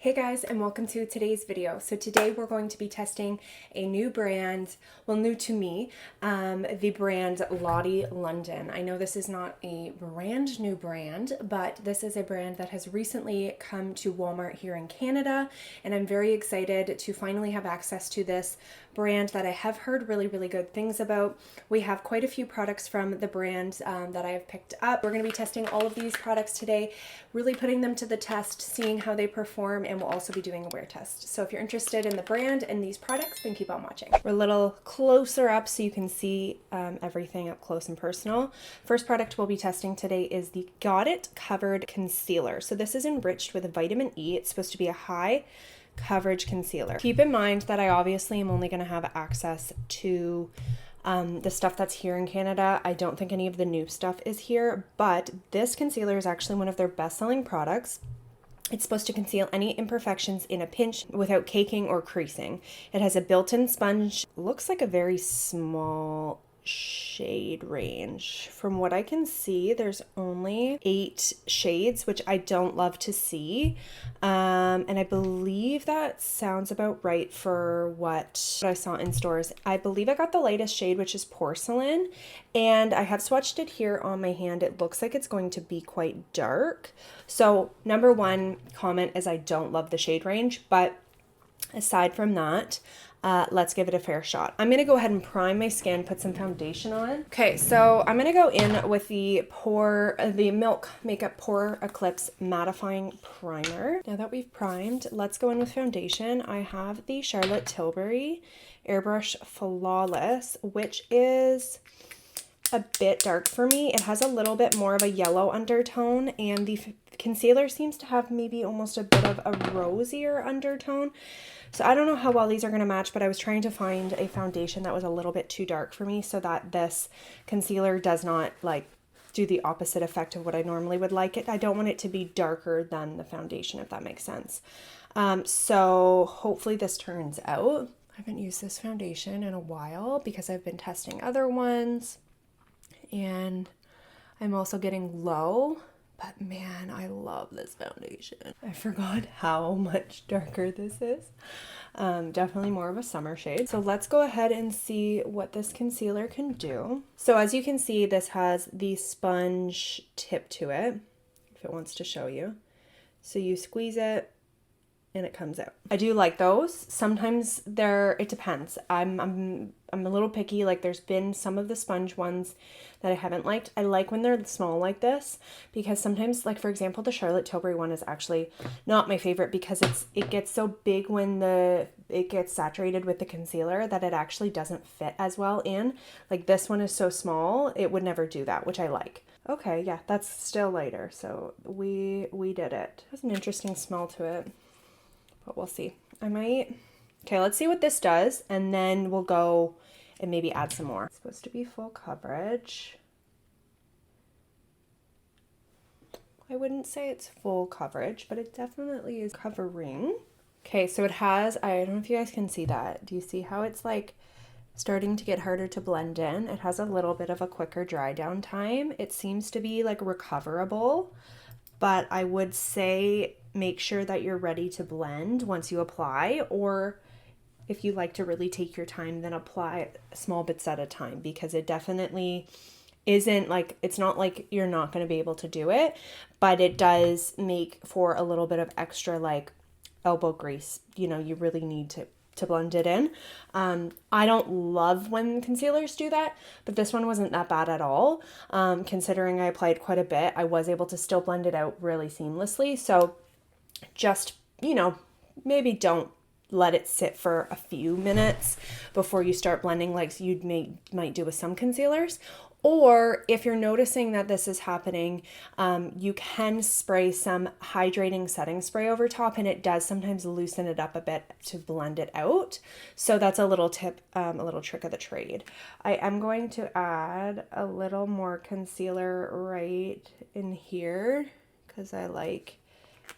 Hey guys, and welcome to today's video. So today we're going to be testing a new brand, well, new to me, the brand Lottie London. I know this is not a brand new brand, but this is a brand that has recently come to Walmart here in Canada, and I'm very excited to finally have access to this brand that I have heard really good things about. We have quite a few products from the brand that I have picked up. We're going to be testing all of these products today, really putting them to the test, seeing how they perform, and we'll also be doing a wear test. So if you're interested in the brand and these products, then keep on watching. We're a little closer up so you can see everything up close and personal. First product we'll be testing today is the Got It Covered Concealer. So this is enriched with vitamin E. It's supposed to be a high coverage concealer. Keep in mind that I obviously am only going to have access to the stuff that's here in Canada. I don't think any of the new stuff is here, but this concealer is actually one of their best-selling products. It's supposed to conceal any imperfections in a pinch without caking or creasing. It has a built-in sponge. Looks like a very small shade range. From what I can see, there's only 8 shades, which I don't love to see. And I believe that sounds about right for what I saw in stores. I believe I got the lightest shade, which is Porcelain, and I have swatched it here on my hand. It looks like it's going to be quite dark. So number one comment is I don't love the shade range, but aside from that, let's give it a fair shot. I'm going to go ahead and prime my skin, put some foundation on. Okay, so I'm going to go in with the Milk Makeup Pore Eclipse Mattifying Primer. Now that we've primed, let's go in with foundation. I have the Charlotte Tilbury Airbrush Flawless, which is a bit dark for me. It has a little bit more of a yellow undertone, and the concealer seems to have maybe almost a bit of a rosier undertone. So I don't know how well these are going to match, but I was trying to find a foundation that was a little bit too dark for me so that this concealer does not like do the opposite effect of what I normally would like it. I don't want it to be darker than the foundation, if that makes sense. So hopefully this turns out. I haven't used this foundation in a while because I've been testing other ones, and I'm also getting low. But man, I love this foundation. I forgot how much darker this is. Definitely more of a summer shade. So let's go ahead and see what this concealer can do. So as you can see, this has the sponge tip to it, if it wants to show you. So you squeeze it and it comes out. I do like those. Sometimes it depends. I'm a little picky. Like there's been some of the sponge ones that I haven't liked. I like when they're small like this because sometimes, like for example, the Charlotte Tilbury one is actually not my favorite because it gets so big when it gets saturated with the concealer that it actually doesn't fit as well in. Like this one is so small, it would never do that, which I like. Okay, yeah, that's still lighter. So we did it. It has an interesting smell to it, but we'll see. Okay, let's see what this does, and then we'll go and maybe add some more. It's supposed to be full coverage. I wouldn't say it's full coverage, but it definitely is covering. Okay, so it has, I don't know if you guys can see that. Do you see how it's like starting to get harder to blend in? It has a little bit of a quicker dry down time. It seems to be like recoverable, but I would say make sure that you're ready to blend once you apply, or if you like to really take your time, then apply small bits at a time, because it definitely isn't like, it's not like you're not going to be able to do it, but it does make for a little bit of extra like elbow grease. You know, you really need to blend it in. I don't love when concealers do that, but this one wasn't that bad at all. Considering I applied quite a bit, I was able to still blend it out really seamlessly. So just, you know, maybe don't let it sit for a few minutes before you start blending like you might do with some concealers. Or if you're noticing that this is happening, you can spray some hydrating setting spray over top, and it does sometimes loosen it up a bit to blend it out. So that's a little tip, a little trick of the trade. I am going to add a little more concealer right in here because I like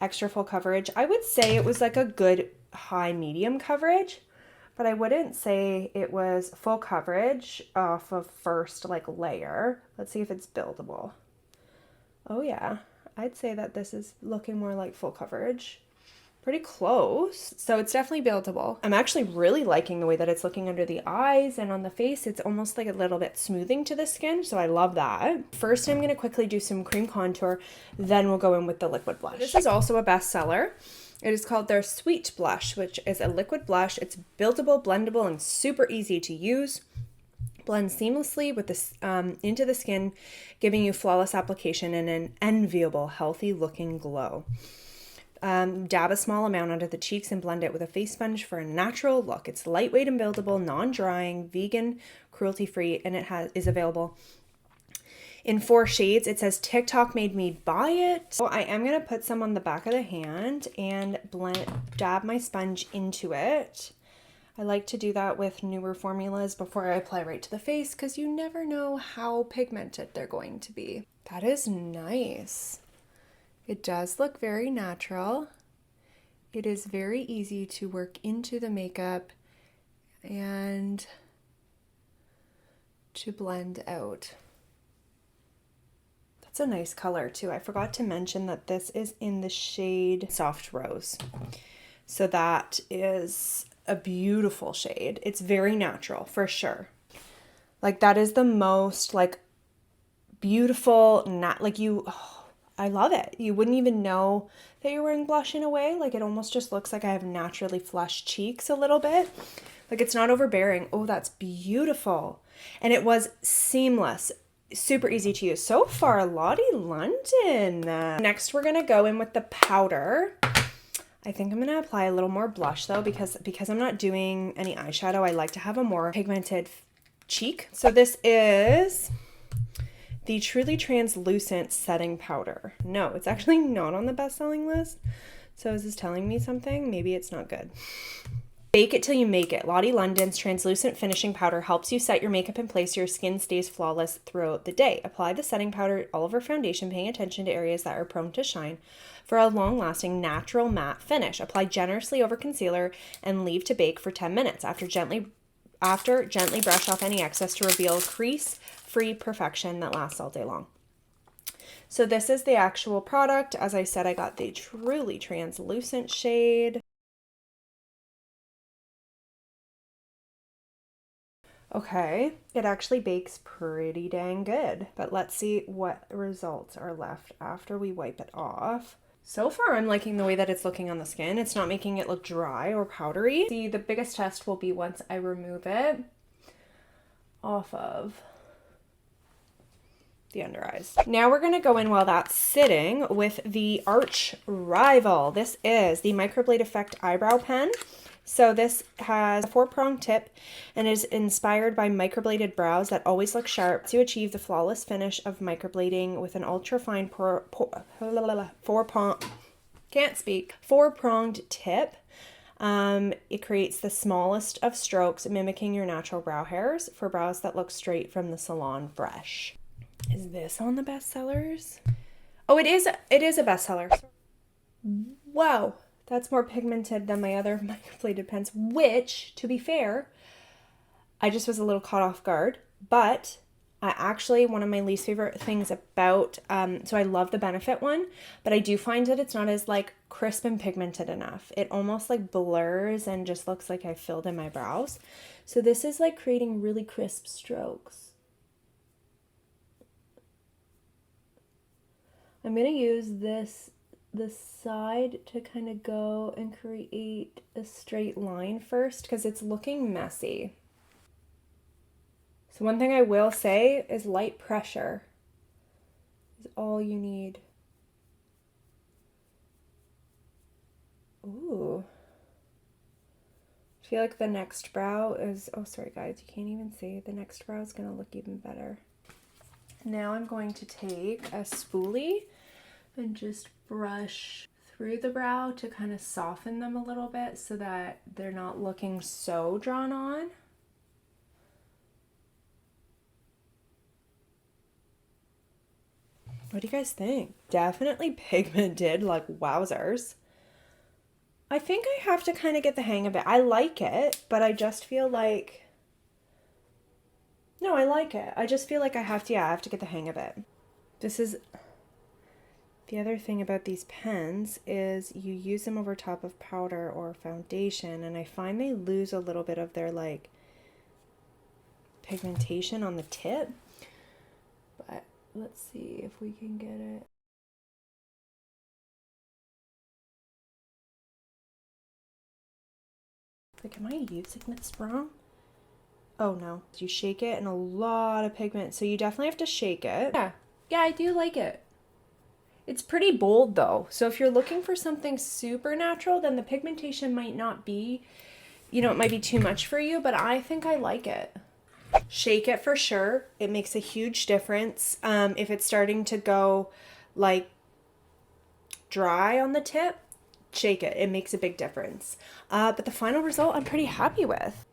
extra full coverage. I would say it was like a good high medium coverage, but I wouldn't say it was full coverage off of first like layer. Let's see if it's buildable. Oh yeah, I'd say that this is looking more like full coverage. pretty close. So it's definitely buildable. I'm actually really liking the way that it's looking under the eyes and on the face. It's almost like a little bit smoothing to the skin. So I love that. First, I'm going to quickly do some cream contour. Then we'll go in with the liquid blush. This is also a bestseller. It is called their Sweet Blush, which is a liquid blush. It's buildable, blendable, and super easy to use. Blends seamlessly with this into the skin, giving you flawless application and an enviable, healthy looking glow. Dab a small amount onto the cheeks and blend it with a face sponge for a natural look. It's lightweight and buildable, non-drying, vegan, cruelty-free, and it is available in 4 shades. It says TikTok made me buy it. So I am going to put some on the back of the hand and dab my sponge into it. I like to do that with newer formulas before I apply right to the face because you never know how pigmented they're going to be. That is nice. It does look very natural. It is very easy to work into the makeup and to blend out. That's a nice color too. I forgot to mention that this is in the shade Soft Rose. So that is a beautiful shade. It's very natural for sure. Like that is the most like beautiful, I love it. You wouldn't even know that you're wearing blush in a way. Like it almost just looks like I have naturally flushed cheeks a little bit. Like it's not overbearing. Oh, that's beautiful. And it was seamless, super easy to use. So far, Lottie London. Next, we're gonna go in with the powder. I think I'm going to apply a little more blush though because I'm not doing any eyeshadow. I like to have a more pigmented cheek. So this is the Truly Translucent Setting Powder. No, it's actually not on the best-selling list. So is this telling me something? Maybe it's not good. Bake it till you make it. Lottie London's translucent finishing powder helps you set your makeup in place so your skin stays flawless throughout the day. Apply the setting powder all over foundation, paying attention to areas that are prone to shine for a long-lasting natural matte finish. Apply generously over concealer and leave to bake for 10 minutes. After gently brush off any excess to reveal crease-free perfection that lasts all day long. So this is the actual product. As I said, I got the Truly Translucent shade. Okay, it actually bakes pretty dang good, but let's see what results are left after we wipe it off. So far, I'm liking the way that it's looking on the skin. It's not making it look dry or powdery. See, the biggest test will be once I remove it off of the under eyes. Now we're gonna go in while that's sitting with the Arch Rival. This is the Microblade Effect Eyebrow Pen. So this has a 4-pronged tip and is inspired by microbladed brows that always look sharp to achieve the flawless finish of microblading with an ultra-fine four-pronged tip. It creates the smallest of strokes, mimicking your natural brow hairs for brows that look straight from the salon fresh. Is this on the bestsellers? Oh, it is a bestseller. Wow. That's more pigmented than my other microbladed pens, which, to be fair, I just was a little caught off guard. But one of my least favorite things about, so I love the Benefit one, but I do find that it's not as like crisp and pigmented enough. It almost like blurs and just looks like I filled in my brows. So this is like creating really crisp strokes. I'm going to use this side to kind of go and create a straight line first because it's looking messy. So one thing I will say is light pressure is all you need. Ooh. I feel like the next brow is, oh sorry guys, you can't even see. The next brow is going to look even better. Now I'm going to take a spoolie and just brush through the brow to kind of soften them a little bit so that they're not looking so drawn on. What do you guys think? Definitely pigmented, like wowzers. I think I have to kind of get the hang of it. I like it, but I just feel like, no, I like it. I just feel like I have to get the hang of it. This is The other thing about these pens is you use them over top of powder or foundation, and I find they lose a little bit of their like pigmentation on the tip. But let's see if we can get it. Like, am I using this wrong? Oh no. You shake it and a lot of pigment, so you definitely have to shake it. Yeah, I do like it. It's pretty bold though, so if you're looking for something super natural, then the pigmentation might not be, you know, it might be too much for you, but I think I like it. Shake it for sure. It makes a huge difference. If it's starting to go like dry on the tip, shake it. It makes a big difference. But the final result I'm pretty happy with.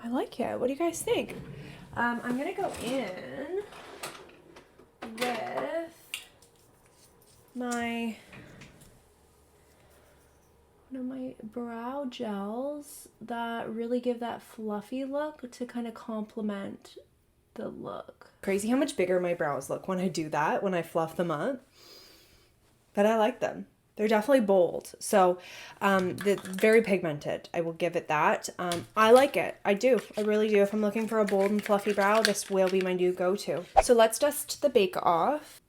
I like it. What do you guys think? I'm gonna go in with my one of my brow gels that really give that fluffy look to kind of complement the look. Crazy how much bigger my brows look when I do that, when I fluff them up. But I like them. They're definitely bold. So they're very pigmented. I will give it that. I like it. I do. I really do. If I'm looking for a bold and fluffy brow, this will be my new go-to. So let's dust the bake off.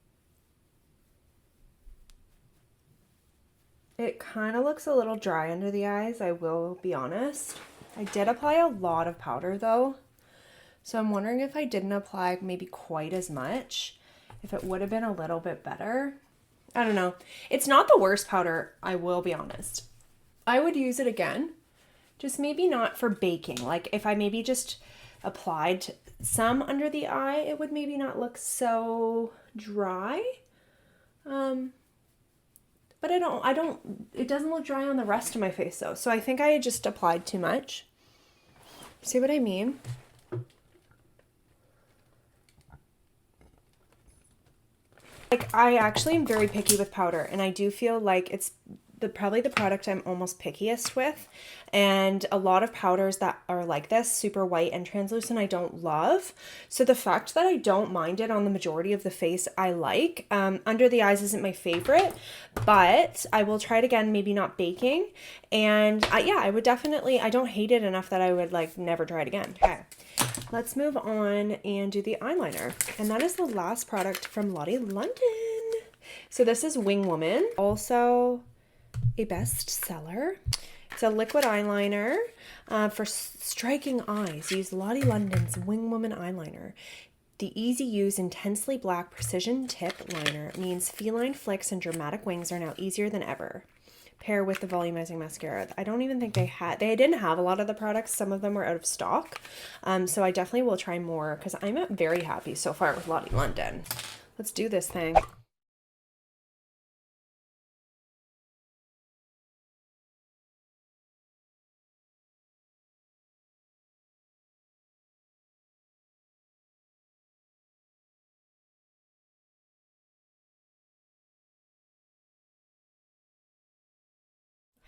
It kind of looks a little dry under the eyes, I will be honest. I did apply a lot of powder though. So I'm wondering if I didn't apply maybe quite as much, if it would have been a little bit better. I don't know. It's not the worst powder, I will be honest. I would use it again, just maybe not for baking. Like if I maybe just applied some under the eye, it would maybe not look so dry. But it doesn't look dry on the rest of my face though. So I think I just applied too much. See what I mean? Like, I actually am very picky with powder, and I do feel like it's probably the product I'm almost pickiest with. And a lot of powders that are like this, super white and translucent, I don't love. So the fact that I don't mind it on the majority of the face, I like. Under the eyes isn't my favorite, but I will try it again, maybe not baking. And yeah, I would definitely, I don't hate it enough that I would like never try it again. Okay. Let's move on and do the eyeliner. And that is the last product from Lottie London. So this is Wing Woman, also a bestseller. It's a liquid eyeliner for striking eyes. Use Lottie London's Wing Woman eyeliner. The easy-use, intensely black precision tip liner means feline flicks and dramatic wings are now easier than ever. Pair with the volumizing mascara. I don't even think they didn't have a lot of the products. Some of them were out of stock. So I definitely will try more because I'm very happy so far with Lottie London. Let's do this thing.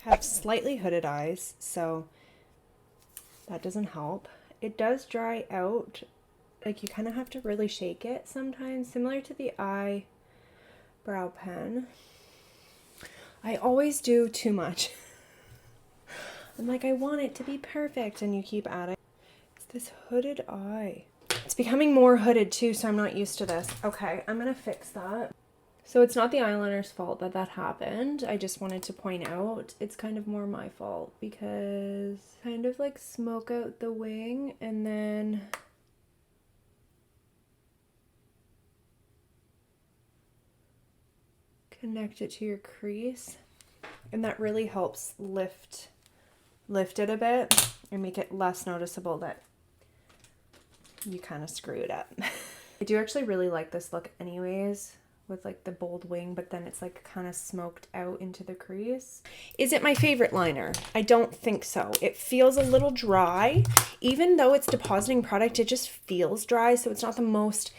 Have slightly hooded eyes, so that doesn't help. It does dry out. Like, you kind of have to really shake it sometimes, similar to the eyebrow pen. I always do too much. I'm like, I want it to be perfect, and you keep adding. It's this hooded eye. It's becoming more hooded too, so I'm not used to this. Okay, I'm gonna fix that. So it's not the eyeliner's fault that happened. I just wanted to point out it's kind of more my fault because kind of like smoke out the wing and then connect it to your crease. And that really helps lift it a bit and make it less noticeable that you kind of screwed up. I do actually really like this look anyways, with like the bold wing, but then it's like kind of smoked out into the crease. Is it my favorite liner? I don't think so. It feels a little dry. Even though it's depositing product, it just feels dry, so it's not the most,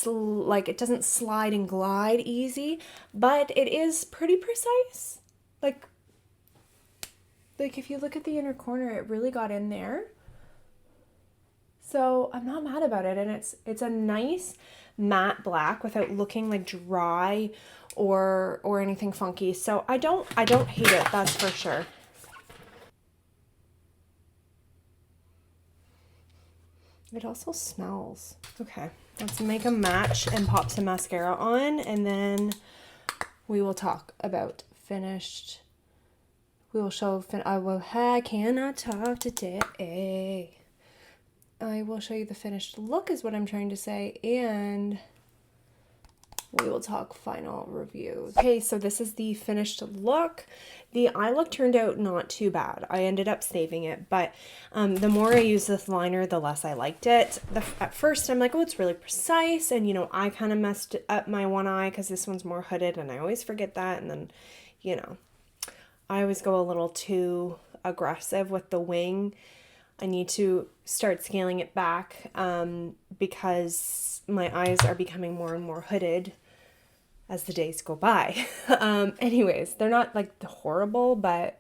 like, it doesn't slide and glide easy, but it is pretty precise. Like if you look at the inner corner, it really got in there. So I'm not mad about it, and it's a nice matte black without looking like dry or anything funky. So I don't hate it, that's for sure. It also smells. Okay, let's make a match and pop some mascara on, and then we will talk about finished. We will show, I cannot talk today. I will show you the finished look is what I'm trying to say, and we will talk final reviews. Okay, so this is the finished look. The eye look turned out not too bad. I ended up saving it, but the more I use this liner, the less I liked it. At first, I'm like, oh, it's really precise, and, you know, I kind of messed up my one eye because this one's more hooded, and I always forget that, and then, you know, I always go a little too aggressive with the wing. I need to start scaling it back because my eyes are becoming more and more hooded as the days go by. Anyways, they're not like horrible, but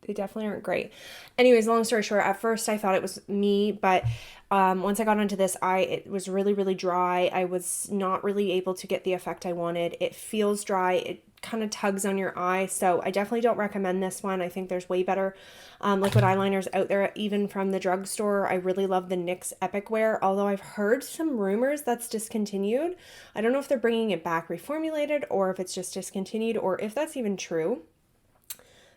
they definitely aren't great. Anyways, long story short, at first I thought it was me, but once I got onto this eye, it was really, really dry. I was not really able to get the effect I wanted. It feels dry. It kind of tugs on your eye, so I definitely don't recommend this one. I think there's way better liquid eyeliners out there, even from the drugstore. I really love the NYX Epic Wear, although I've heard some rumors that's discontinued. I don't know if they're bringing it back reformulated or if it's just discontinued or if that's even true.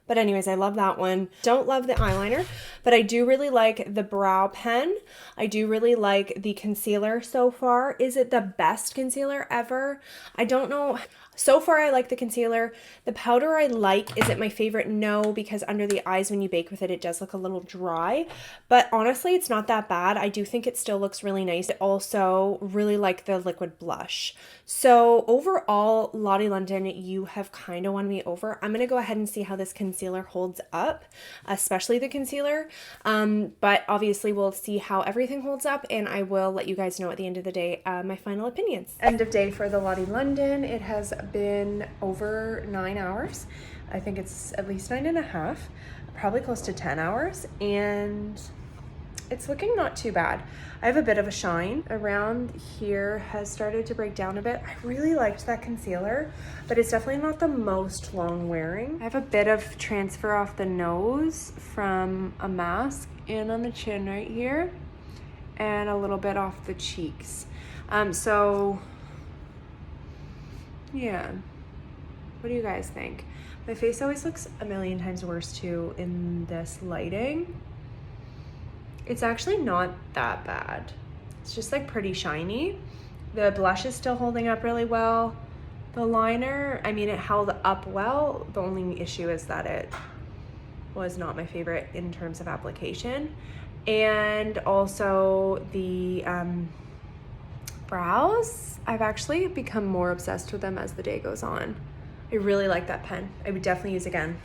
But anyways, I love that one. Don't love the eyeliner, but I do really like the brow pen. I do really like the concealer so far. Is it the best concealer ever? I don't know. So far, I like the concealer. The powder I like. Is it my favorite? No, because under the eyes when you bake with it, it does look a little dry. But honestly, it's not that bad. I do think it still looks really nice. I also really like the liquid blush. So overall, Lottie London, you have kind of won me over. I'm going to go ahead and see how this concealer holds up, especially the concealer. But obviously, we'll see how everything holds up, and I will let you guys know at the end of the day my final opinions. End of day for the Lottie London. It has been over 9 hours. I think it's at least 9.5, probably close to 10 hours, and it's looking not too bad. I have a bit of a shine around here, has started to break down a bit. I really liked that concealer, but it's definitely not the most long wearing. I have a bit of transfer off the nose from a mask and on the chin right here, and a little bit off the cheeks. So yeah, what do you guys think? My face always looks a million times worse too in this lighting. It's actually not that bad. It's just like pretty shiny. The blush is still holding up really well. The liner, I mean, it held up well. The only issue is that it was not my favorite in terms of application. And also the brows, I've actually become more obsessed with them as the day goes on. I really like that pen. I would definitely use again.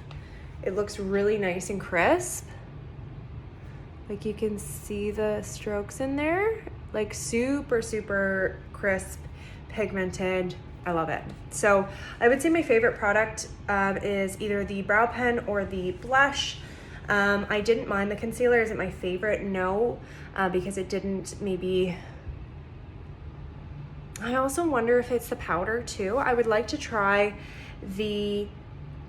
It looks really nice and crisp. Like you can see the strokes in there, like super, super crisp, pigmented. I love it. So I would say my favorite product is either the brow pen or the blush. I didn't mind the concealer. Is it my favorite? No, because it didn't maybe. I also wonder if it's the powder too. I would like to try the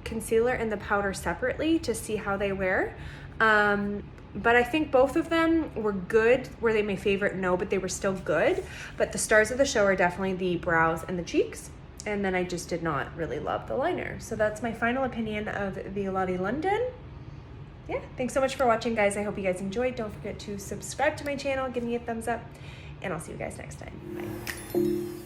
concealer and the powder separately to see how they wear. But I think both of them were good. Were they my favorite? No, but they were still good. But the stars of the show are definitely the brows and the cheeks. And then I just did not really love the liner. So that's my final opinion of the Lottie London. Yeah, thanks so much for watching, guys. I hope you guys enjoyed. Don't forget to subscribe to my channel, give me a thumbs up, and I'll see you guys next time. Bye.